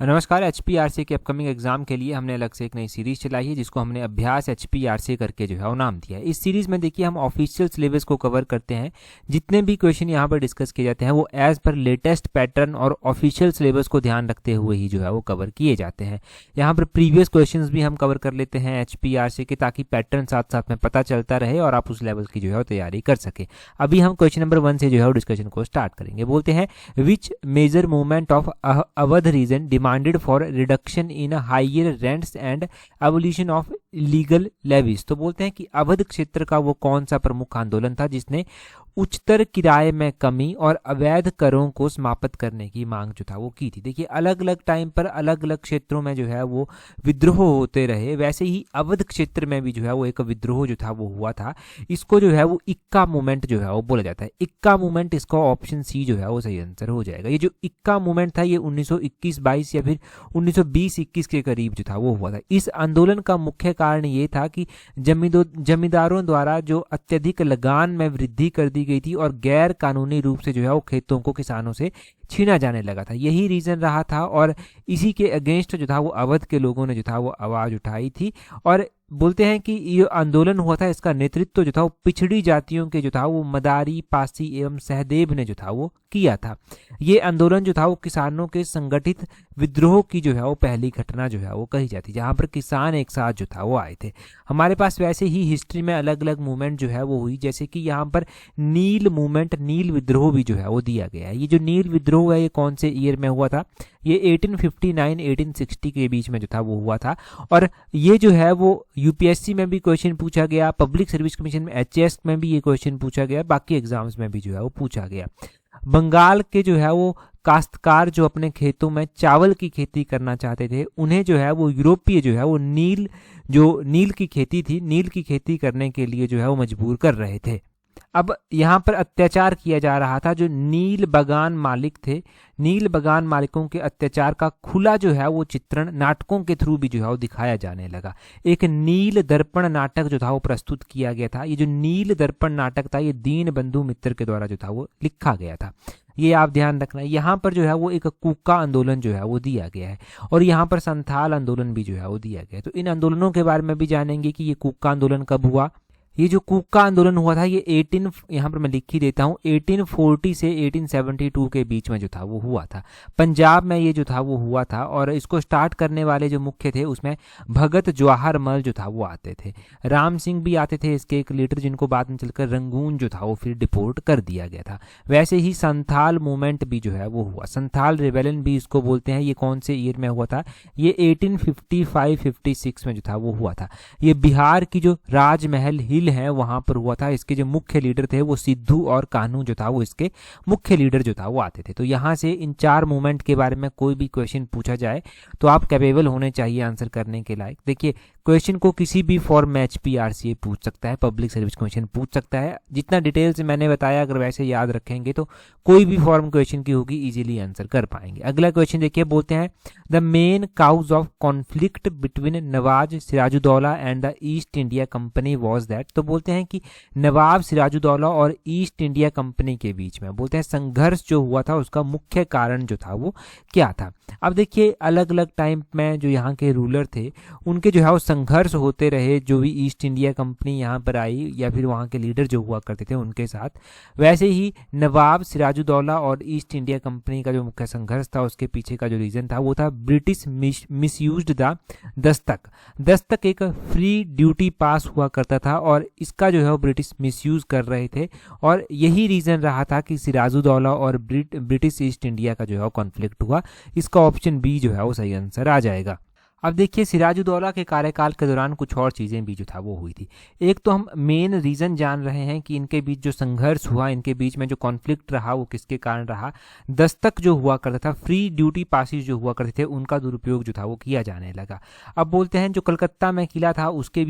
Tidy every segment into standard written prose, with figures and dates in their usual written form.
नमस्कार। एचपीआरसी के upcoming exam के लिए हमने अलग से एक नई सीरीज चलाई है जिसको हमने अभ्यास एचपीआरसी करके जो है वो नाम दिया है। इस सीरीज में देखिए हम ऑफिशियल सिलेबस को कवर करते हैं। जितने भी क्वेश्चन यहाँ पर डिस्कस किए जाते हैं वो एज पर लेटेस्ट पैटर्न और ऑफिशियल सिलेबस को ध्यान रखते हुए ही जो है वो कवर किए जाते हैं। यहाँ पर प्रीवियस क्वेश्चन भी हम कवर कर लेते हैं एचपीआरसी के, ताकि पैटर्न साथ साथ में पता चलता रहे और आप उस लेवल की जो है वो तैयारी कर सके। अभी हम क्वेश्चन नंबर 1 से जो है वो डिस्कशन को स्टार्ट करेंगे। बोलते हैं which major movement of Awadh region demanded for reduction in higher rents and abolition of legal levies. तो बोलते हैं कि अवध क्षेत्र का वो कौन सा प्रमुख आंदोलन था जिसने उच्चतर किराए में कमी और अवैध करों को समाप्त करने की मांग जो था वो की थी। देखिए अलग अलग टाइम पर अलग अलग क्षेत्रों में जो है वो विद्रोह होते रहे, वैसे ही अवध क्षेत्र में भी जो है वो एक विद्रोह जो था वो हुआ था। इसको जो है वो इक्का मूवमेंट जो है वो बोला जाता है। इक्का मूवमेंट, इसका ऑप्शन सी जो है वो सही आंसर हो जाएगा। ये जो इक्का मूवमेंट था ये 1921-22 या फिर 1920-21 के करीब जो था वो हुआ था। इस आंदोलन का मुख्य कारण ये था कि जमींदारों द्वारा जो अत्यधिक लगान में वृद्धि कर दी गई थी और गैर कानूनी रूप से जो है वो खेतों को किसानों से छीना जाने लगा था। यही रीजन रहा था और इसी के अगेंस्ट जो था वो अवध के लोगों ने जो था वो आवाज उठाई थी। और बोलते हैं कि ये आंदोलन हुआ था, इसका नेतृत्व जो था वो पिछड़ी जातियों के जो था वो मदारी, पासी एवं सहदेव ने जो था वो किया था। ये आंदोलन जो था वो किसानों के संगठित विद्रोह की जो है वो पहली घटना जो है वो कही जाती, जहां पर किसान एक साथ जो था वो आए थे। हमारे पास वैसे ही हिस्ट्री में अलग अलग मूवमेंट जो है वो हुई, जैसे कि यहाँ पर नील मूवमेंट, नील विद्रोह भी जो है वो दिया गया है। ये जो नील विद्रोह है ये कौन से ईयर में हुआ था? ये 1859-1860 के बीच में जो था वो हुआ था। और ये जो है वो यूपीएससी में भी क्वेश्चन पूछा गया, पब्लिक सर्विस कमीशन में एचएस में भी ये क्वेश्चन पूछा गया, बाकी एग्जाम्स में भी जो है वो पूछा गया। बंगाल के जो है वो काश्तकार जो अपने खेतों में चावल की खेती करना चाहते थे, उन्हें जो है वो यूरोपीय जो है वो नील की खेती थी, नील की खेती करने के लिए जो है वो मजबूर कर रहे थे। अब यहाँ पर अत्याचार किया जा रहा था। जो नील बगान मालिक थे, नील बगान मालिकों के अत्याचार का खुला जो है वो चित्रण नाटकों के थ्रू भी जो है वो दिखाया जाने लगा। एक नील दर्पण नाटक जो था वो प्रस्तुत किया गया था। ये जो नील दर्पण नाटक था ये दीन बंधु मित्र के द्वारा जो था वो लिखा गया था। ये आप ध्यान रखना। यहाँ पर जो है वो एक कूका आंदोलन जो है वो दिया गया है और यहाँ पर संथाल आंदोलन भी जो है वो दिया गया है। तो इन आंदोलनों के बारे में भी जानेंगे कि ये कूका आंदोलन कब हुआ। ये जो कूका आंदोलन हुआ था ये यहाँ पर मैं लिख ही देता हूँ, 1840 से 1872 के बीच में जो था वो हुआ था। पंजाब में ये जो था वो हुआ था और इसको स्टार्ट करने वाले जो मुख्य थे उसमें भगत जवाहर मल जो था वो आते थे। राम सिंह भी आते थे इसके एक लीडर, जिनको बाद में चलकर रंगून जो था वो फिर डिपोर्ट कर दिया गया था। वैसे ही संथाल मूवमेंट भी जो है वो हुआ, संथाल रिबेलियन भी इसको बोलते हैं। ये कौन से ईयर में हुआ था? ये 1855-56 में जो था वो हुआ था। ये बिहार की जो राजमहल हिल है वहां पर हुआ था। इसके जो मुख्य लीडर थे वो सिद्धू और कान्हू जो था वो इसके मुख्य लीडर जो था वो आते थे। तो यहां से इन 4 मूवमेंट के बारे में कोई भी क्वेश्चन पूछा जाए तो आप कैपेबल होने चाहिए आंसर करने के लायक। देखिए क्वेश्चन को किसी भी फॉर्म में एचपीआरसी पूछ सकता है, पब्लिक सर्विस कमीशन पूछ सकता है। जितना डिटेल से मैंने बताया अगर वैसे याद रखेंगे तो कोई भी फॉर्म क्वेश्चन की होगी इजीली आंसर कर पाएंगे। अगला क्वेश्चन देखिए, बोलते हैं the main cause of conflict between Nawab Sirajuddaula and the East India Company was that. तो बोलते हैं कि नवाब सिराजुद्दौला और ईस्ट इंडिया कंपनी के बीच में बोलते हैं संघर्ष जो हुआ था उसका मुख्य कारण जो था वो क्या था। अब देखिए अलग अलग टाइम में जो यहाँ के रूलर थे उनके जो है वो संघर्ष होते रहे। जो भी ईस्ट इंडिया कंपनी यहाँ पर आई या फिर वहाँ के लीडर जो हुआ करते थे उनके साथ, वैसे ही नवाब सिराजुद्दौला और ईस्ट इंडिया कंपनी का जो मुख्य संघर्ष था उसके पीछे का जो रीजन था वो था British misused the Dastak. Dastak एक फ्री ड्यूटी पास हुआ करता था और इसका जो है वो ब्रिटिश मिसयूज कर रहे थे और यही रीजन रहा था कि सिराजुद्दौला और ब्रिटिश ईस्ट इंडिया का जो है वो कॉन्फ्लिक्ट हुआ। इसका ऑप्शन बी जो है वो सही आंसर आ जाएगा। अब देखिए सिराजुद्दौला के कार्यकाल के दौरान कुछ और चीज़ें भी जो था वो हुई थी। एक तो हम मेन रीज़न जान रहे हैं कि इनके बीच जो संघर्ष हुआ, इनके बीच में जो कॉन्फ्लिक्ट रहा वो किसके कारण रहा। दस्तक जो हुआ करता था, फ्री ड्यूटी पासिस जो हुआ करते थे, उनका दुरुपयोग जो था वो किया जाने लगा। अब बोलते हैं जो कलकत्ता में किला था उसकी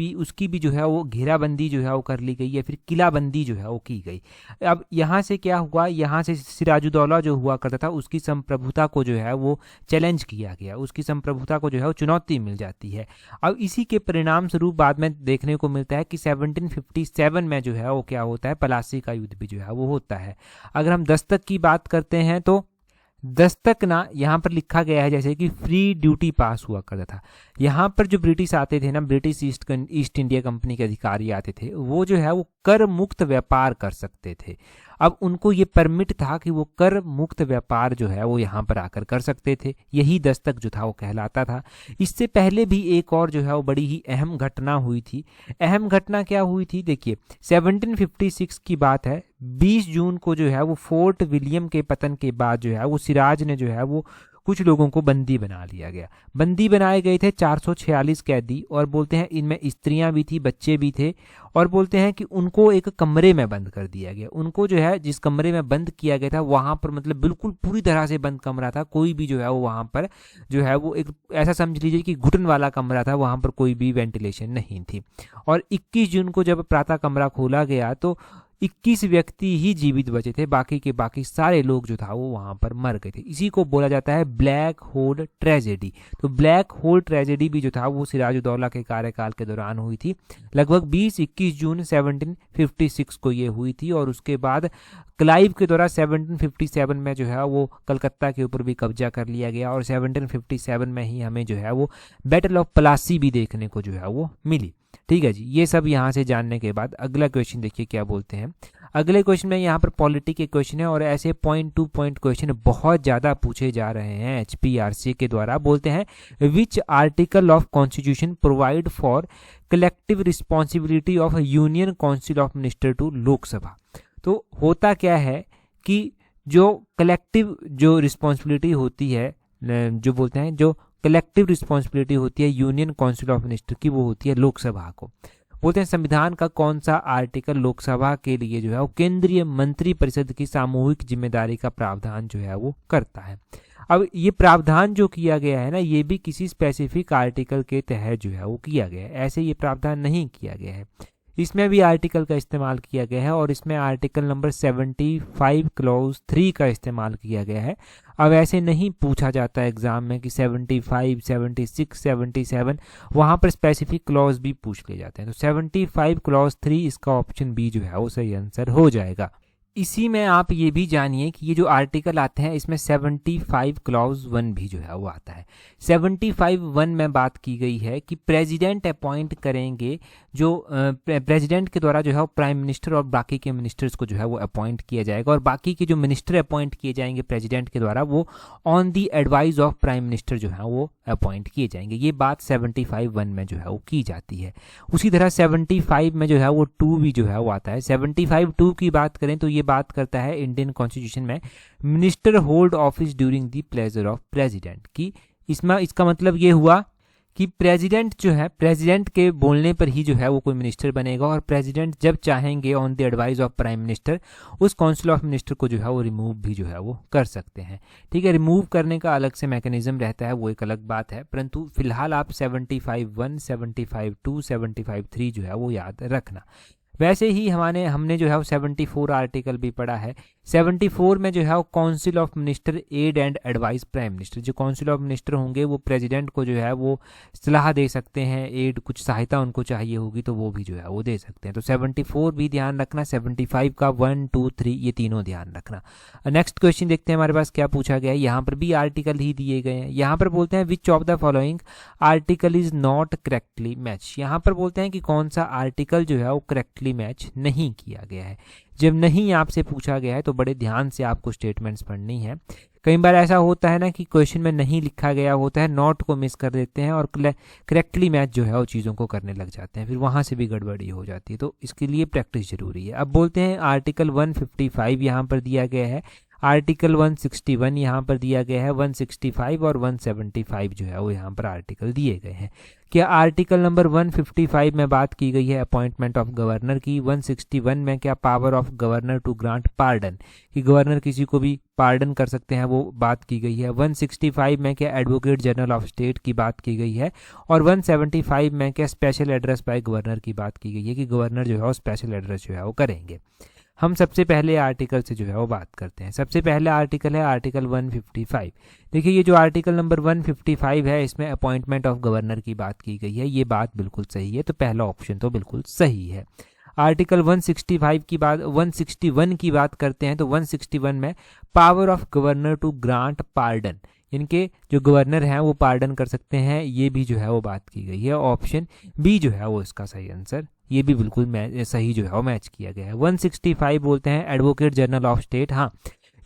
भी जो है वो घेराबंदी जो है वो कर ली गई या फिर किलाबंदी जो है वो की गई। अब यहाँ से क्या हुआ, यहाँ से सिराजुद्दौला जो हुआ करता था उसकी संप्रभुता को जो है वो चैलेंज किया गया, उसकी संप्रभुता को जो है वो चुनौती मिल जाती है। अब इसी के परिणाम स्वरूप बाद में देखने को मिलता है कि 1757 में जो है वो क्या होता है, प्लासी का युद्ध भी जो है वो होता है। अगर हम दस्तक की बात करते हैं तो दस्तक ना यहाँ पर लिखा गया है जैसे कि फ्री ड्यूटी पास हुआ करता था। यहाँ पर जो ब्रिटिश आते थे ना, ब्रिटिश ईस्ट इंडिया कंपनी के अधिकारी आते थे, वो जो है वो कर मुक्त व्यापार कर सकते थे। अब उनको ये परमिट था कि वो कर मुक्त व्यापार जो है वो यहाँ पर आकर कर सकते थे, यही दस्तक जो था वो कहलाता था। इससे पहले भी एक और जो है वो बड़ी ही अहम घटना हुई थी। अहम घटना क्या हुई थी, देखिए 1756 की बात है। 20 जून को जो है वो फोर्ट विलियम के पतन के बाद जो है वो सिराज ने जो है वो कुछ लोगों को बंदी बना लिया गया। बंदी बनाए गए थे 446 कैदी, और बोलते हैं इनमें स्त्रियां भी थी, बच्चे भी थे, और बोलते हैं कि उनको एक कमरे में बंद कर दिया गया। उनको जो है जिस कमरे में बंद किया गया था वहां पर मतलब बिल्कुल पूरी तरह से बंद कमरा था, कोई भी जो है वो वहां पर जो है वो एक ऐसा समझ लीजिए कि घुटन वाला कमरा था, वहां पर कोई भी वेंटिलेशन नहीं थी। और 21 जून को जब प्रातः कमरा खोला गया तो 21 व्यक्ति ही जीवित बचे थे, बाकी के बाकी सारे लोग जो था वो वहां पर मर गए थे। इसी को बोला जाता है ब्लैक होल ट्रेजेडी। तो ब्लैक होल ट्रेजेडी भी जो था वो सिराजुद्दौला के कार्यकाल के दौरान हुई थी। लगभग 20-21 जून 1756 को ये हुई थी, और उसके बाद क्लाइव के द्वारा 1757 में जो है वो कलकत्ता के ऊपर भी कब्जा कर लिया गया, और 1757 में ही हमें जो है वो बैटल ऑफ प्लासी भी देखने को जो है वो मिली। ठीक है जी, ये सब यहाँ से जानने के बाद अगला क्वेश्चन देखिए क्या बोलते हैं। अगले क्वेश्चन में यहाँ पर पॉलिटी के क्वेश्चन है, और ऐसे पॉइंट टू पॉइंट क्वेश्चन बहुत ज़्यादा पूछे जा रहे हैं HPRC के द्वारा। बोलते हैं which article of constitution provide for collective responsibility of union council of minister to Lok Sabha. तो होता क्या है कि जो कलेक्टिव जो रिस्पॉन्सिबिलिटी होती है, जो बोलते हैं जो कलेक्टिव रिस्पॉन्सिबिलिटी होती है यूनियन काउंसिल ऑफ मिनिस्टर की, वो होती है लोकसभा को। बोलते हैं संविधान का कौन सा आर्टिकल लोकसभा के लिए जो है वो केंद्रीय मंत्री परिषद की सामूहिक जिम्मेदारी का प्रावधान जो है वो करता है। अब ये प्रावधान जो किया गया है ना, ये भी किसी स्पेसिफिक आर्टिकल के तहत जो है वो किया गया है, ऐसे ये प्रावधान नहीं किया गया है। इसमें भी आर्टिकल का इस्तेमाल किया गया है, और इसमें आर्टिकल नंबर 75 क्लॉज 3 का इस्तेमाल किया गया है। अब ऐसे नहीं पूछा जाता है एग्जाम में कि 75, 76, 77, वहाँ पर स्पेसिफिक क्लॉज भी पूछ ले जाते हैं। तो 75 क्लॉज 3 इसका ऑप्शन बी जो है वो सही आंसर हो जाएगा। इसी में आप ये भी जानिए कि ये जो आर्टिकल आते हैं इसमें 75 क्लॉज 1 भी जो है वो आता है। 75(1) में बात की गई है कि प्रेसिडेंट अपॉइंट करेंगे, जो प्रेसिडेंट के द्वारा जो है वो प्राइम मिनिस्टर और बाकी के मिनिस्टर्स को जो है वो अपॉइंट किया जाएगा, और बाकी के जो मिनिस्टर अपॉइंट किए जाएंगे प्रेसिडेंट के द्वारा वो on the advice of prime minister जो है वो अपॉइंट किए जाएंगे। ये बात 75(1) में जो है वो की जाती है। उसी तरह 75 में जो है वो 2 भी जो है वो आता है। 75(2) की बात करें तो ये बात करता है इंडियन कॉन्स्टिट्यूशन में minister hold office during the pleasure of president की। इसमें इसका मतलब ये हुआ कि प्रेसिडेंट जो है, प्रेसिडेंट के बोलने पर ही जो है वो कोई मिनिस्टर बनेगा, और प्रेसिडेंट जब चाहेंगे on the advice of prime minister उस काउंसिल ऑफ मिनिस्टर को जो है वो रिमूव भी जो है वो कर सकते हैं। ठीक है, रिमूव करने का अलग से मैकेनिज्म रहता है, वो एक अलग बात है, परंतु फिलहाल आप 75(1), 75(2), 75(3) जो है वो याद रखना। वैसे ही हमने जो है वो 74 आर्टिकल भी पढ़ा है। 74 में जो है वो council of minister aid and advice prime minister, जो काउंसिल ऑफ मिनिस्टर होंगे वो प्रेसिडेंट को जो है वो सलाह दे सकते हैं, एड कुछ सहायता उनको चाहिए होगी तो वो भी जो है वो दे सकते हैं। तो 74 भी ध्यान रखना, 75 का 1, 2, 3 ये तीनों ध्यान रखना। नेक्स्ट क्वेश्चन देखते हैं हमारे पास क्या पूछा गया है। यहाँ पर भी आर्टिकल ही दिए गए हैं। यहाँ पर बोलते हैं विच of the following article is not correctly match. यहाँ पर बोलते हैं कि कौन सा आर्टिकल जो है वो करेक्टली मैच नहीं किया गया है। जब नहीं आपसे पूछा गया है तो बड़े ध्यान से आपको स्टेटमेंट्स पढ़नी है। कई बार ऐसा होता है ना कि क्वेश्चन में नहीं लिखा गया होता है, नॉट को मिस कर देते हैं और करेक्टली मैच जो है वो चीज़ों को करने लग जाते हैं, फिर वहाँ से भी गड़बड़ी हो जाती है। तो इसके लिए प्रैक्टिस जरूरी है। अब बोलते हैं आर्टिकल 155 यहाँ पर दिया गया है, आर्टिकल 161 यहाँ पर दिया गया है, 165 और 175 जो है वो यहाँ पर आर्टिकल दिए गए हैं। क्या आर्टिकल नंबर 155 में बात की गई है अपॉइंटमेंट ऑफ गवर्नर की, 161 में क्या power of governor to grant pardon कि गवर्नर किसी को भी पार्डन कर सकते हैं वो बात की गई है, 165 में क्या एडवोकेट जनरल ऑफ स्टेट की बात की गई है, और 175 में क्या स्पेशल एड्रेस बाय गवर्नर की बात की गई है कि गवर्नर जो है वो स्पेशल एड्रेस जो है वो करेंगे। हम सबसे पहले आर्टिकल से जो है वो बात करते हैं। सबसे पहले आर्टिकल है आर्टिकल 155। देखिए ये जो आर्टिकल नंबर 155 है इसमें अपॉइंटमेंट ऑफ गवर्नर की बात की गई है, ये बात बिल्कुल सही है, तो पहला ऑप्शन तो बिल्कुल सही है। आर्टिकल 165 की बात 161 की बात करते हैं तो 161 में power of governor to grant pardon, इनके जो गवर्नर हैं वो पार्डन कर सकते हैं, ये भी जो है वो बात की गई है। ऑप्शन बी जो है वो इसका सही आंसर, ये भी बिल्कुल सही जो है वो मैच किया गया है। 165 बोलते हैं एडवोकेट जनरल ऑफ स्टेट, हाँ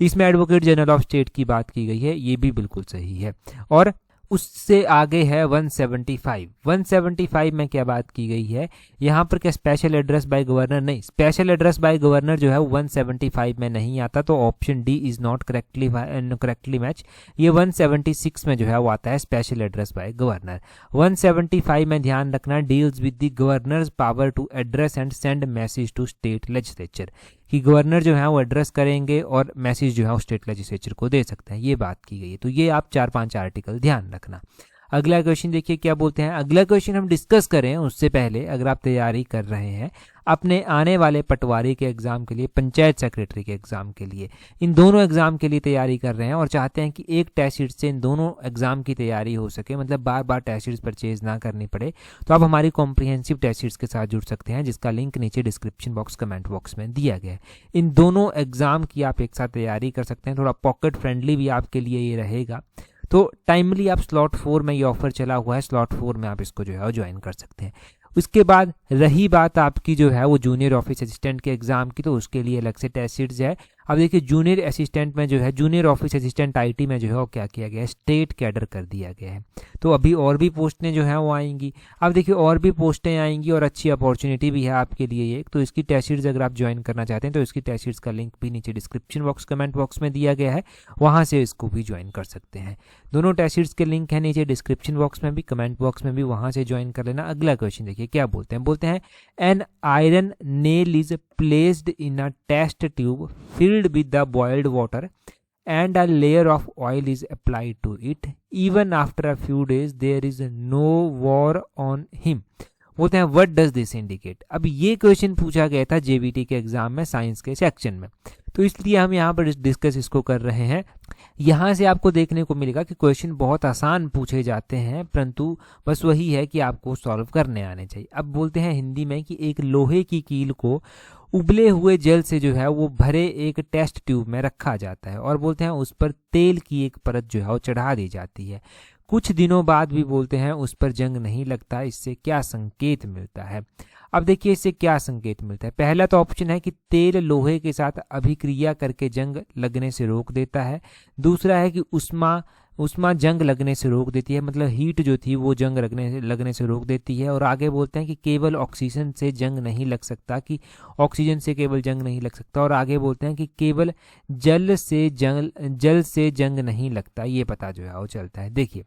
इसमें एडवोकेट जनरल ऑफ स्टेट की बात की गई है, ये भी बिल्कुल सही है। और उससे आगे है 175। 175 में क्या बात की गई है, यहाँ पर क्या स्पेशल एड्रेस बाय गवर्नर, नहीं स्पेशल एड्रेस बाय गवर्नर जो है 175 में नहीं आता, तो option D is not correctly match. ये 176 में जो है वो आता है स्पेशल एड्रेस बाय गवर्नर। 175 में ध्यान रखना deals with the governor's power to address and send message to state legislature, कि गवर्नर जो है वो एड्रेस करेंगे और मैसेज जो है वो स्टेट लेजिस्लेचर को दे सकते हैं, ये बात की गई है। तो ये आप 4-5 आर्टिकल ध्यान रखना। अगला क्वेश्चन देखिए क्या बोलते हैं। अगला क्वेश्चन हम डिस्कस करें उससे पहले अगर आप तैयारी कर रहे हैं अपने आने वाले पटवारी के एग्जाम के लिए, पंचायत सेक्रेटरी के एग्जाम के लिए, इन दोनों एग्जाम के लिए तैयारी कर रहे हैं और चाहते हैं कि एक टेस्ट सीट से इन दोनों एग्जाम की तैयारी हो सके, मतलब बार बार टेस्ट सीट्स परचेज ना करनी पड़े, तो आप हमारी कॉम्प्रिहेंसिव टेस्ट सीट्स के साथ जुड़ सकते हैं, जिसका लिंक नीचे डिस्क्रिप्शन बॉक्स कमेंट बॉक्स में दिया गया है। इन दोनों एग्जाम की आप एक साथ तैयारी कर सकते हैं, थोड़ा पॉकेट फ्रेंडली भी आपके लिए ये रहेगा। तो टाइमली आप स्लॉट 4 में ये ऑफर चला हुआ है, स्लॉट 4 में आप इसको जो है ज्वाइन कर सकते हैं। उसके बाद रही बात आपकी जो है वो जूनियर ऑफिस असिस्टेंट के एग्जाम की, तो उसके लिए अलग से टेस्ट सीट्स है। अब देखिए जूनियर असिस्टेंट में जो है, जूनियर ऑफिस असिस्टेंट आईटी में जो है वो क्या किया गया है, स्टेट कैडर कर दिया गया है। तो अभी और भी पोस्टें जो हैं वो आएंगी। अब देखिए और भी पोस्टें आएंगी और अच्छी अपॉर्चुनिटी भी है आपके लिए एक, तो इसकी टेस्ट सीट्स अगर आप ज्वाइन करना चाहते हैं तो इसकी टेस्ट सीट्स का लिंक भी नीचे डिस्क्रिप्शन बॉक्स कमेंट बॉक्स में दिया गया है, वहाँ से इसको भी ज्वाइन कर सकते हैं। दोनों टेस्ट सीट्स के लिंक है नीचे डिस्क्रिप्शन बॉक्स में भी, कमेंट बॉक्स में भी, वहाँ से ज्वाइन कर लेना। अगला क्वेश्चन देखिए क्या बोलते हैं, बोलते हैं an iron nail is placed in a test tube filled with the boiled water and a layer of oil is applied to it. Even after a few days there is no war on him. बोलते हैं what does this indicate. अब ये question पूछा गया था JBT के exam में science के सेक्शन में, तो इसलिए हम यहाँ पर डिस्कस इसको कर रहे हैं। यहाँ से आपको देखने को मिलेगा कि क्वेश्चन बहुत आसान पूछे जाते हैं, परंतु बस वही है कि आपको सॉल्व करने आने चाहिए। अब बोलते हैं हिंदी में कि एक लोहे की कील को उबले हुए जल से जो है वो भरे एक टेस्ट ट्यूब में रखा जाता है और बोलते हैं उस पर तेल की एक परत जो है वो चढ़ा दी जाती है। कुछ दिनों बाद भी बोलते हैं उस पर जंग नहीं लगता, इससे क्या संकेत मिलता है। अब देखिए इससे क्या संकेत मिलता है। पहला तो ऑप्शन है कि तेल लोहे के साथ अभिक्रिया करके जंग लगने से रोक देता है। दूसरा है कि उष्मा जंग लगने से रोक देती है, मतलब हीट जो थी वो जंग लगने से रोक देती है। और आगे बोलते हैं कि केवल ऑक्सीजन से जंग नहीं लग सकता, कि ऑक्सीजन से केवल जंग नहीं लग सकता। और आगे बोलते हैं कि केवल जल से जंग नहीं लगता, ये पता जो है वो चलता है। देखिए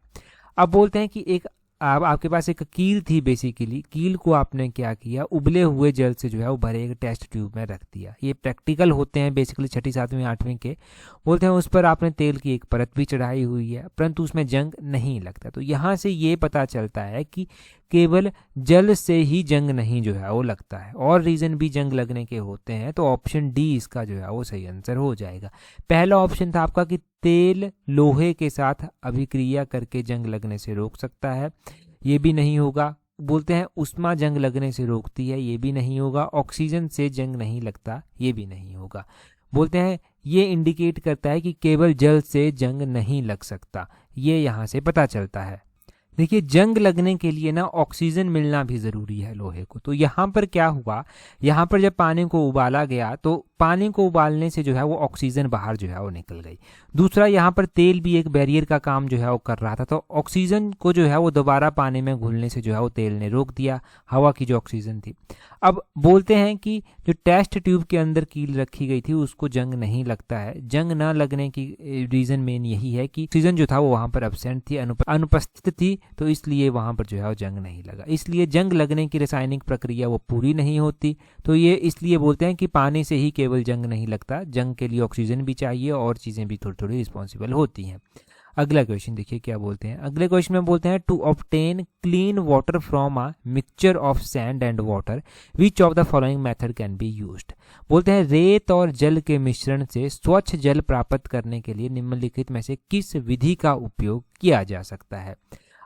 अब बोलते हैं कि एक आपके पास एक कील थी, बेसिकली कील को आपने क्या किया, उबले हुए जल से जो है वो भरे एक टेस्ट ट्यूब में रख दिया। ये प्रैक्टिकल होते हैं बेसिकली 6ठी 7वीं 8वीं के। बोलते हैं उस पर आपने तेल की एक परत भी चढ़ाई हुई है, परंतु उसमें जंग नहीं लगता। तो यहाँ से ये पता चलता है कि केवल जल से ही जंग नहीं जो है वो लगता है, और रीजन भी जंग लगने के होते हैं। तो ऑप्शन डी इसका जो है वो सही आंसर हो जाएगा। पहला ऑप्शन था आपका कि तेल लोहे के साथ अभिक्रिया करके जंग लगने से रोक सकता है, ये भी नहीं होगा। बोलते हैं उष्मा जंग लगने से रोकती है, ये भी नहीं होगा। ऑक्सीजन से जंग नहीं लगता, ये भी नहीं होगा। बोलते हैं ये इंडिकेट करता है कि केवल जल से जंग नहीं लग सकता, ये यहाँ से पता चलता है। देखिए जंग लगने के लिए ना ऑक्सीजन मिलना भी ज़रूरी है लोहे को। तो यहाँ पर क्या हुआ, यहाँ पर जब पानी को उबाला गया तो पानी को उबालने से जो है वो ऑक्सीजन बाहर जो है वो निकल गई। दूसरा यहाँ पर तेल भी एक बैरियर का काम जो है वो कर रहा था, तो ऑक्सीजन को जो है वो दोबारा पानी में घुलने से जो है वो तेल ने रोक दिया, हवा की जो ऑक्सीजन थी। अब बोलते हैं कि जो टेस्ट ट्यूब के अंदर कील रखी गई थी उसको जंग नहीं लगता है। जंग ना लगने की रीज़न मेन यही है कि ऑक्सीजन जो था वो वहाँ पर एब्सेंट थी, अनुपस्थित थी, तो इसलिए वहाँ पर जो है वो जंग नहीं लगा। इसलिए जंग लगने की रासायनिक प्रक्रिया वो पूरी नहीं होती। तो ये इसलिए बोलते हैं कि पानी से ही केवल जंग नहीं लगता, जंग के लिए ऑक्सीजन भी चाहिए और चीज़ें भी थोड़ी थोड़ी रिस्पॉन्सिबल होती हैं। अगला क्वेश्चन देखिए क्या बोलते हैं। अगले क्वेश्चन में बोलते हैं to obtain clean water from a mixture of sand and water which of the following method can be used. बोलते हैं रेत और जल के मिश्रण से स्वच्छ जल प्राप्त करने के लिए निम्नलिखित में से किस विधि का उपयोग किया जा सकता है।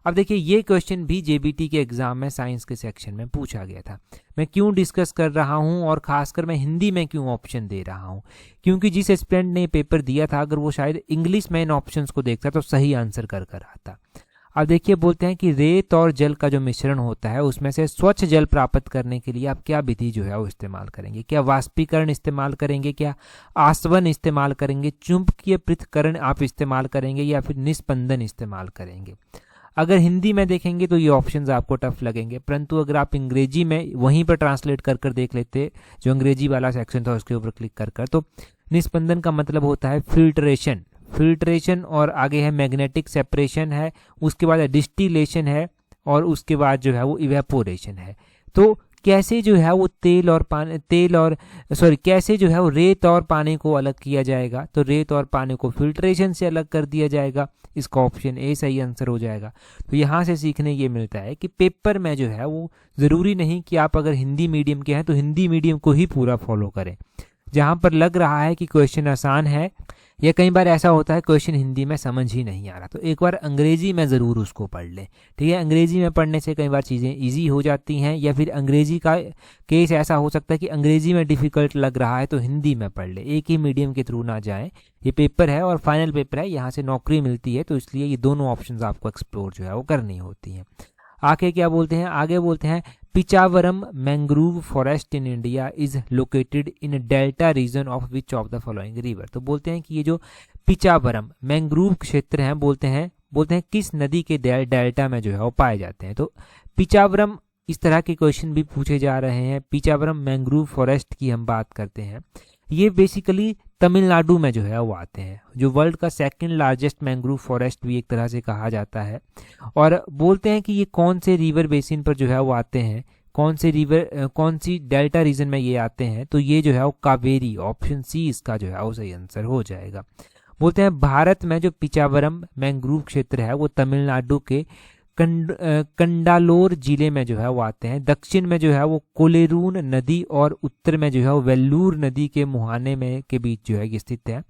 अब देखिए ये क्वेश्चन भी जेबीटी के एग्जाम में साइंस के सेक्शन में पूछा गया था। मैं क्यों डिस्कस कर रहा हूं और खासकर मैं हिंदी में क्यों ऑप्शन दे रहा हूं, क्योंकि जिस एस्पिरेंट ने पेपर दिया था अगर वो शायद इंग्लिश में इन ऑप्शंस को देखता तो सही आंसर कर आता। अब देखिए बोलते हैं कि रेत और जल का जो मिश्रण होता है उसमें से स्वच्छ जल प्राप्त करने के लिए आप क्या विधि जो है वो इस्तेमाल करेंगे, क्या वाष्पीकरण इस्तेमाल करेंगे, क्या आसवन इस्तेमाल करेंगे, चुंबकीय पृथक्करण आप इस्तेमाल करेंगे या फिर निस्पंदन इस्तेमाल करेंगे। अगर हिंदी में देखेंगे तो ये ऑप्शंस आपको टफ लगेंगे, परंतु अगर आप अंग्रेजी में वहीं पर ट्रांसलेट कर देख लेते, जो अंग्रेजी वाला सेक्शन था उसके ऊपर क्लिक कर तो निस्पंदन का मतलब होता है फिल्ट्रेशन और आगे है मैग्नेटिक सेपरेशन है, उसके बाद डिस्टिलेशन है और उसके बाद जो है वो इवेपोरेशन है। तो कैसे जो है वो कैसे जो है वो रेत और पानी को अलग किया जाएगा, तो रेत और पानी को फिल्ट्रेशन से अलग कर दिया जाएगा। इसका ऑप्शन ए सही आंसर हो जाएगा। तो यहाँ से सीखने ये मिलता है कि पेपर में जो है वो ज़रूरी नहीं कि आप अगर हिंदी मीडियम के हैं तो हिंदी मीडियम को ही पूरा फॉलो करें। जहाँ पर लग रहा है कि क्वेश्चन आसान है या कई बार ऐसा होता है क्वेश्चन हिंदी में समझ ही नहीं आ रहा, तो एक बार अंग्रेजी में ज़रूर उसको पढ़ लें। ठीक है, अंग्रेजी में पढ़ने से कई बार चीज़ें इजी हो जाती हैं, या फिर अंग्रेजी का केस ऐसा हो सकता है कि अंग्रेजी में डिफ़िकल्ट लग रहा है तो हिंदी में पढ़ लें, एक ही मीडियम के थ्रू ना जाएं। ये पेपर है और फाइनल पेपर है, यहाँ से नौकरी मिलती है, तो इसलिए ये दोनों ऑप्शन आपको एक्सप्लोर जो है वो करनी होती हैं। आगे क्या बोलते हैं, आगे बोलते हैं Pichavaram mangrove forest in India is located in delta region of which of the following river. तो बोलते हैं कि ये जो पिचावरम मैंग्रोव क्षेत्र हैं बोलते हैं किस नदी के डेल्टा में जो है वो पाए जाते हैं। तो पिचावरम, इस तरह के क्वेश्चन भी पूछे जा रहे हैं। पिचावरम मैंग्रोव फॉरेस्ट की हम बात करते हैं, ये बेसिकली तमिलनाडु में जो है वो आते हैं, जो वर्ल्ड का सेकंड लार्जेस्ट मैंग्रोव फॉरेस्ट भी एक तरह से कहा जाता है। और बोलते हैं कि ये कौन से रिवर बेसिन पर जो है वो आते हैं, कौन सी डेल्टा रीजन में ये आते हैं, तो ये जो है वो कावेरी, ऑप्शन सी इसका जो है वो सही आंसर हो जाएगा। बोलते हैं भारत में जो पिचावरम मैंग्रोव क्षेत्र है वो तमिलनाडु के कंडालोर जिले में जो है वो आते हैं। दक्षिण में जो है वो कोलेरून नदी और उत्तर में जो है वो वेल्लूर नदी के मुहाने में के बीच जो है स्थित है।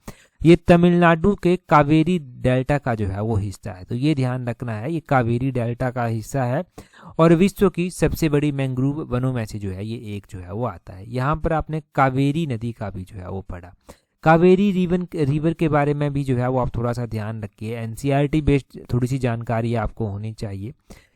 ये तमिलनाडु के कावेरी डेल्टा का जो है वो हिस्सा है, तो ये ध्यान रखना है, ये कावेरी डेल्टा का हिस्सा है और विश्व की सबसे बड़ी मैंग्रोव वनों में से जो है ये एक जो है वो आता है। यहाँ पर आपने कावेरी नदी का भी जो है वो पढ़ा। कावेरी रिवर के बारे में भी जो है वो आप थोड़ा सा ध्यान रखिए, एनसीईआरटी बेस्ड थोड़ी सी जानकारी आपको होनी चाहिए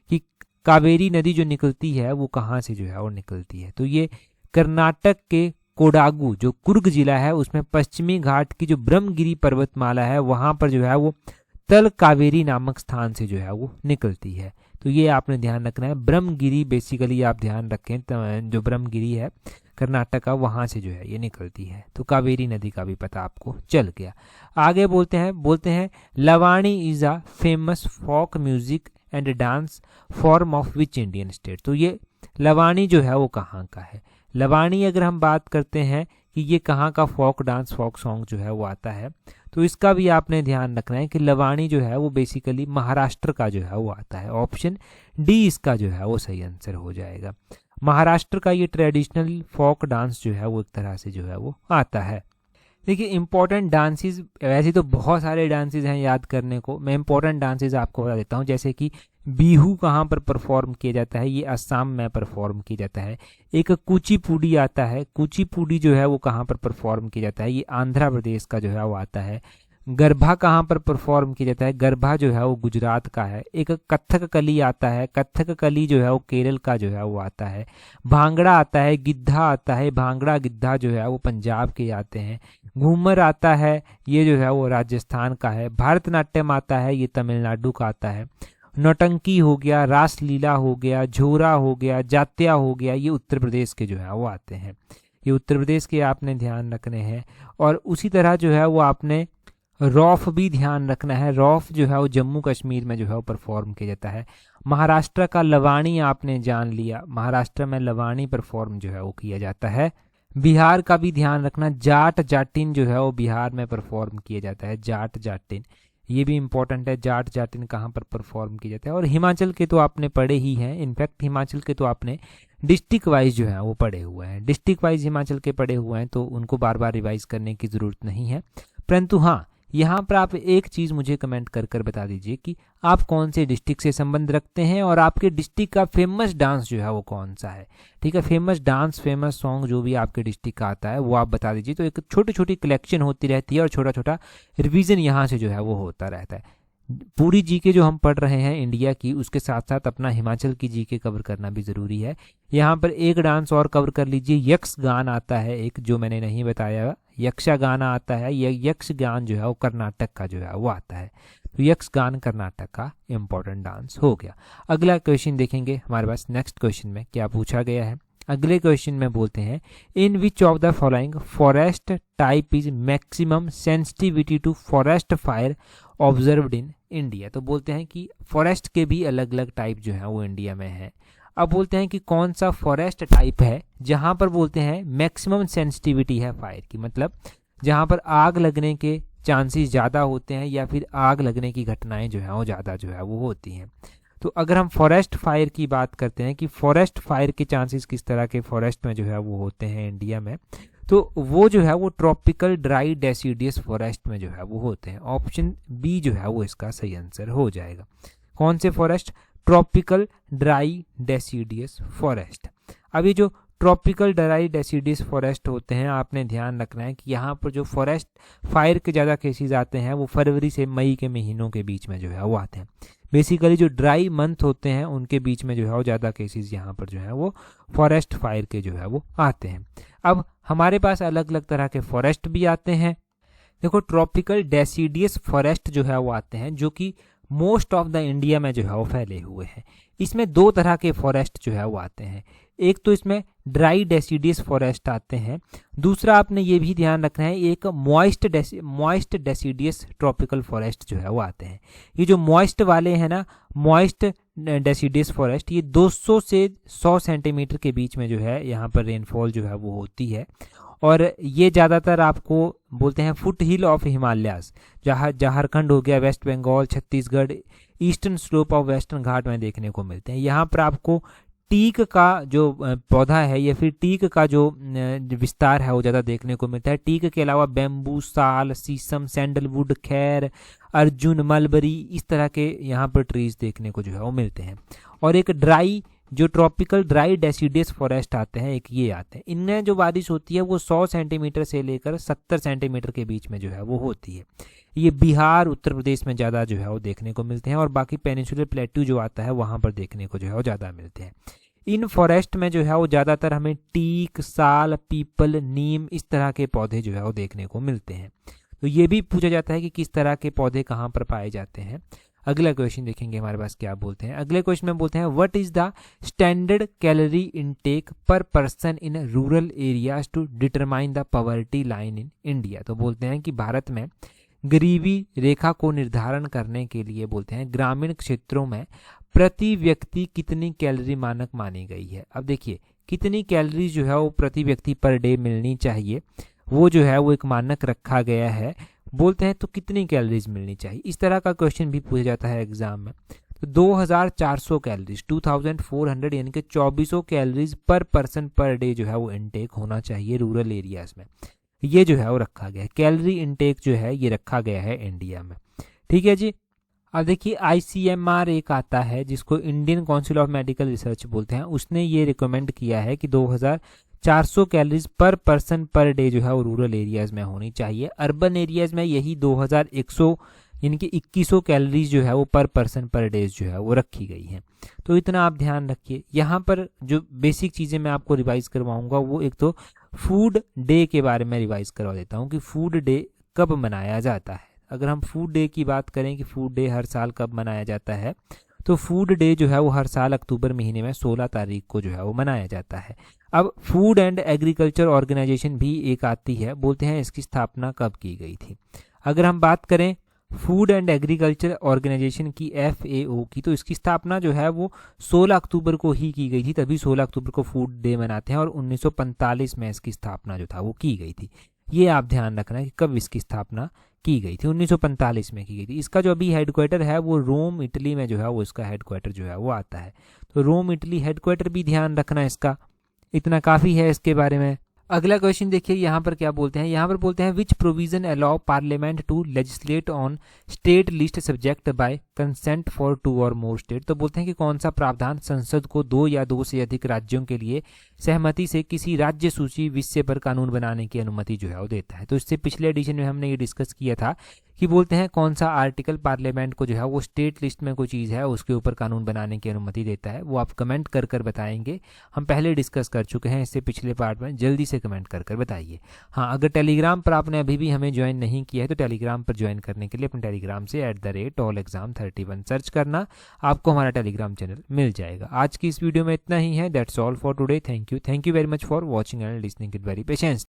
कि कावेरी नदी जो निकलती है वो कहाँ से जो है वो निकलती है। तो ये कर्नाटक के कोडागु जो कुर्ग जिला है उसमें पश्चिमी घाट की जो ब्रह्मगिरी पर्वतमाला है वहाँ पर जो है वो तल कावेरी नामक स्थान से जो है वो निकलती है। तो ये आपने ध्यान रखना है, ब्रह्मगिरी बेसिकली आप ध्यान रखें, जो ब्रह्मगिरी है कर्नाटक का वहाँ से जो है ये निकलती है। तो कावेरी नदी का भी पता आपको चल गया। आगे बोलते हैं Lavani is a famous folk music and dance form of which Indian state. तो ये लवाणी जो है वो कहाँ का है। लवाणी अगर हम बात करते हैं कि ये कहाँ का फोक डांस फोक सॉन्ग जो है वो आता है, तो इसका भी आपने ध्यान रखना है कि लवाणी जो है वो बेसिकली महाराष्ट्र का जो है वो आता है। ऑप्शन डी इसका जो है वो सही आंसर हो जाएगा। महाराष्ट्र का ये ट्रेडिशनल फोक डांस जो है वो एक तरह से जो है वो आता है। देखिए इंपॉर्टेंट डांसेस, वैसे तो बहुत सारे डांसेस हैं याद करने को, मैं इंपॉर्टेंट डांसेस आपको बता देता हूँ। जैसे कि बिहू कहाँ पर परफॉर्म किया जाता है, ये असम में परफॉर्म किया जाता है। एक कुचिपुड़ी आता है, कुचिपुड़ी जो है वो कहाँ पर परफॉर्म किया जाता है, ये आंध्र प्रदेश का जो है वो आता है। गरबा कहाँ पर परफॉर्म किया जाता है, गरबा जो है वो गुजरात का है। एक कथकली आता है, कथकली जो है वो केरल का जो है वो आता है। भांगड़ा आता है, गिद्धा आता है, भांगड़ा गिद्धा जो है वो पंजाब के आते हैं। घूमर आता है, ये जो है वो राजस्थान का है। भरतनाट्यम आता है, ये तमिलनाडु का आता है। नौटंकी हो गया, रासलीला हो गया, झोरा हो गया, जात्या हो गया, ये उत्तर प्रदेश के जो है वो आते हैं। ये उत्तर प्रदेश के आपने ध्यान रखने हैं। और उसी तरह जो है वो आपने रौफ भी ध्यान रखना है। रौफ जो है वो जम्मू कश्मीर में जो है वो परफॉर्म किया जाता है। महाराष्ट्र का लवाणी आपने जान लिया, महाराष्ट्र में लवाणी परफॉर्म जो है वो किया जाता है। बिहार का भी ध्यान रखना, जाट जाटिन जो है वो बिहार में परफॉर्म किया जाता है। जाट जाटिन ये भी इंपॉर्टेंट है, जाट जाटिन कहाँ पर परफॉर्म किया जाता है। और हिमाचल के तो आपने पढ़े ही हैं, इनफैक्ट हिमाचल के तो आपने डिस्ट्रिक्ट वाइज जो है वो पढ़े हुए हैं। डिस्ट्रिक्ट वाइज हिमाचल के पढ़े हुए हैं तो उनको बार बार रिवाइज करने की ज़रूरत नहीं है। परंतु हाँ, यहाँ पर आप एक चीज़ मुझे कमेंट कर कर बता दीजिए कि आप कौन से डिस्ट्रिक्ट से संबंध रखते हैं और आपके डिस्ट्रिक्ट का फेमस डांस जो है वो कौन सा है। ठीक है, फेमस डांस, फेमस सॉन्ग जो भी आपके डिस्ट्रिक्ट का आता है वो आप बता दीजिए। तो एक छोटी छोटी कलेक्शन होती रहती है और छोटा छोटा रिवीजन यहाँ से जो है वो होता रहता है। पूरी जीके जो हम पढ़ रहे हैं इंडिया की, उसके साथ साथ अपना हिमाचल की जीके कवर करना भी ज़रूरी है। यहाँ पर एक डांस और कवर कर लीजिए, यक्ष गान आता है एक, जो मैंने नहीं बताया, यक्षा गाना आता है। यक्ष गान जो है वो कर्नाटक का जो है वो आता है। तो यक्ष गान कर्नाटक का इम्पोर्टेंट डांस हो गया। अगला क्वेश्चन देखेंगे हमारे पास नेक्स्ट क्वेश्चन में क्या पूछा गया है। अगले क्वेश्चन में बोलते हैं in which of the following forest type is maximum sensitivity to forest fire observed in India. तो बोलते हैं कि फॉरेस्ट के भी अलग अलग टाइप जो है वो इंडिया में है। अब बोलते हैं कि कौन सा फॉरेस्ट टाइप है जहां पर बोलते हैं मैक्सिमम सेंसिटिविटी है फायर की, मतलब जहां पर आग लगने के चांसेस ज़्यादा होते हैं या फिर आग लगने की घटनाएं जो है वो ज़्यादा जो है वो होती हैं। तो अगर हम फॉरेस्ट फायर की बात करते हैं कि फॉरेस्ट फायर के चांसेस किस तरह के फॉरेस्ट में जो है वो होते हैं इंडिया में, तो वो जो है वो ट्रॉपिकल ड्राई डेसिडियस फॉरेस्ट में जो है वो होते हैं। ऑप्शन बी जो है वो इसका सही आंसर हो जाएगा। कौन से forest? Tropical dry deciduous forest. अब ये जो ट्रॉपिकल ड्राई डेसिडियस फॉरेस्ट होते हैं, आपने ध्यान रखना है कि यहाँ पर जो फॉरेस्ट फायर के ज़्यादा केसेस आते हैं वो फरवरी से मई के महीनों के बीच में जो है वो आते हैं। बेसिकली जो ड्राई मंथ होते हैं उनके बीच में जो है वो ज़्यादा केसेस यहाँ पर जो है वो फॉरेस्ट फायर के जो है वो आते हैं। अब हमारे पास अलग अलग तरह के फॉरेस्ट भी आते हैं। देखो, ट्रॉपिकल डेसिडियस फॉरेस्ट जो है वो आते हैं जो कि मोस्ट ऑफ द इंडिया में जो है वो फैले हुए हैं। इसमें दो तरह के फॉरेस्ट जो है वो आते हैं। एक तो इसमें ड्राई डेसिडियस फॉरेस्ट आते हैं, दूसरा आपने ये भी ध्यान रखना है एक मॉइस्ट डेसिडियस ट्रॉपिकल फॉरेस्ट जो है वो आते हैं। ये जो मॉइस्ट वाले हैं ना, मॉइस्ट डेसिडियस फॉरेस्ट, ये 200 से 100 सेंटीमीटर के बीच में जो है यहाँ पर रेनफॉल जो है वो होती है। और ये ज़्यादातर आपको बोलते हैं फुट हिल ऑफ हिमालयाज, जहाँ झारखंड हो गया, west Bengal, Chhattisgarh, eastern slope of western Ghat में देखने को मिलते हैं। यहाँ पर आपको टीक का जो पौधा है या फिर टीक का जो विस्तार है वो ज़्यादा देखने को मिलता है। टीक के अलावा बैम्बू, साल, शीशम, सैंडलवुड, खैर, अर्जुन, मलबरी, इस तरह के यहाँ पर ट्रीज देखने को जो है वो मिलते हैं। और एक ड्राई जो ट्रॉपिकल ड्राई डेसिडियस फॉरेस्ट आते हैं, एक ये आते हैं। इनमें जो बारिश होती है वो 100 सेंटीमीटर से लेकर 70 सेंटीमीटर के बीच में जो है वो होती है। ये बिहार, उत्तर प्रदेश में ज़्यादा जो है वो देखने को मिलते हैं और बाकी पेनिनसुलर प्लेट्यू जो आता है वहाँ पर देखने को जो है वो ज़्यादा मिलते हैं। इन फॉरेस्ट में जो है वो ज़्यादातर हमें टीक, साल, पीपल, नीम, इस तरह के पौधे जो है वो देखने को मिलते हैं। तो ये भी पूछा जाता है कि किस तरह के पौधे कहाँ पर पाए जाते हैं। अगला क्वेश्चन देखेंगे हमारे पास क्या बोलते हैं। अगले क्वेश्चन में बोलते हैं what is the standard calorie intake per person in rural areas to determine the poverty line in India. तो बोलते हैं कि भारत में गरीबी रेखा को निर्धारण करने के लिए बोलते हैं ग्रामीण क्षेत्रों में प्रति व्यक्ति कितनी कैलोरी मानक मानी गई है। अब देखिए, कितनी कैलोरी जो है वो प्रति व्यक्ति पर डे मिलनी चाहिए, वो जो है वो एक मानक रखा गया है। बोलते हैं तो कितनी कैलोरीज मिलनी चाहिए, इस तरह का क्वेश्चन भी पूछा जाता है एग्जाम में। तो 2400 कैलोरीज, 2400 यानी कि 2400 कैलोरीज पर पर्सन पर डे जो है वो इनटेक होना चाहिए रूरल एरियाज में। ये जो है वो रखा गया है, कैलोरी इनटेक जो है ये रखा गया है इंडिया में। ठीक है जी। अब देखिए, ICMR एक आता है जिसको Indian council of medical research बोलते हैं, उसने ये रिकमेंड किया है कि 2400 कैलोरीज पर पर्सन पर डे जो है वो रूरल एरियाज में होनी चाहिए। अर्बन एरियाज में यही 2100 यानी कि 2100 कैलोरीज जो है वो पर पर्सन पर डे जो है वो रखी गई है। तो इतना आप ध्यान रखिए। यहाँ पर जो बेसिक चीज़ें मैं आपको रिवाइज करवाऊंगा वो एक तो फूड डे के बारे में रिवाइज करवा देता हूँ कि फूड डे कब मनाया जाता है। अगर हम फूड डे की बात करें कि फूड डे हर साल कब मनाया जाता है, तो फूड डे जो है वो हर साल अक्टूबर महीने में 16 तारीख को जो है वो मनाया जाता है। अब फूड एंड एग्रीकल्चर ऑर्गेनाइजेशन भी एक आती है, बोलते हैं इसकी स्थापना कब की गई थी। अगर हम बात करें फूड एंड एग्रीकल्चर ऑर्गेनाइजेशन की, FAO की, तो इसकी स्थापना जो है वो 16 अक्टूबर को ही की गई थी। तभी 16 अक्टूबर को फूड डे मनाते हैं और 1945 में इसकी स्थापना जो था वो की गई थी। ये आप ध्यान रखना कि कब इसकी स्थापना की गई थी, 1945 में की गई थी। इसका जो अभी हेडक्वार्टर है वो रोम, इटली में जो है वो इसका हेडक्वार्टर जो है वो आता है। तो रोम, इटली हेडक्वार्टर भी ध्यान रखना इसका, इतना काफ़ी है इसके बारे में। अगला क्वेश्चन देखिए यहाँ पर क्या बोलते हैं, यहाँ पर बोलते हैं which provision allow parliament to legislate on state list subject by consent for 2 or more state. तो बोलते हैं कि कौन सा प्रावधान संसद को 2 या 2 से अधिक राज्यों के लिए सहमति से किसी राज्य सूची विषय पर कानून बनाने की अनुमति जो है वो देता है। तो इससे पिछले एडिशन में हमने ये डिस्कस किया था कि बोलते हैं कौन सा आर्टिकल पार्लियामेंट को जो है वो स्टेट लिस्ट में कोई चीज़ है उसके ऊपर कानून बनाने की अनुमति देता है। वो आप कमेंट कर बताएंगे, हम पहले डिस्कस कर चुके हैं इससे पिछले पार्ट में, जल्दी से कमेंट कर बताइए। हाँ, अगर टेलीग्राम पर आपने अभी भी हमें ज्वाइन नहीं किया है तो टेलीग्राम पर ज्वाइन करने के लिए अपने टेलीग्राम से @allexam31 सर्च करना, आपको हमारा टेलीग्राम चैनल मिल जाएगा। आज की इस वीडियो में इतना ही है। That's all for today. Thank you very much for watching and listening it very patience.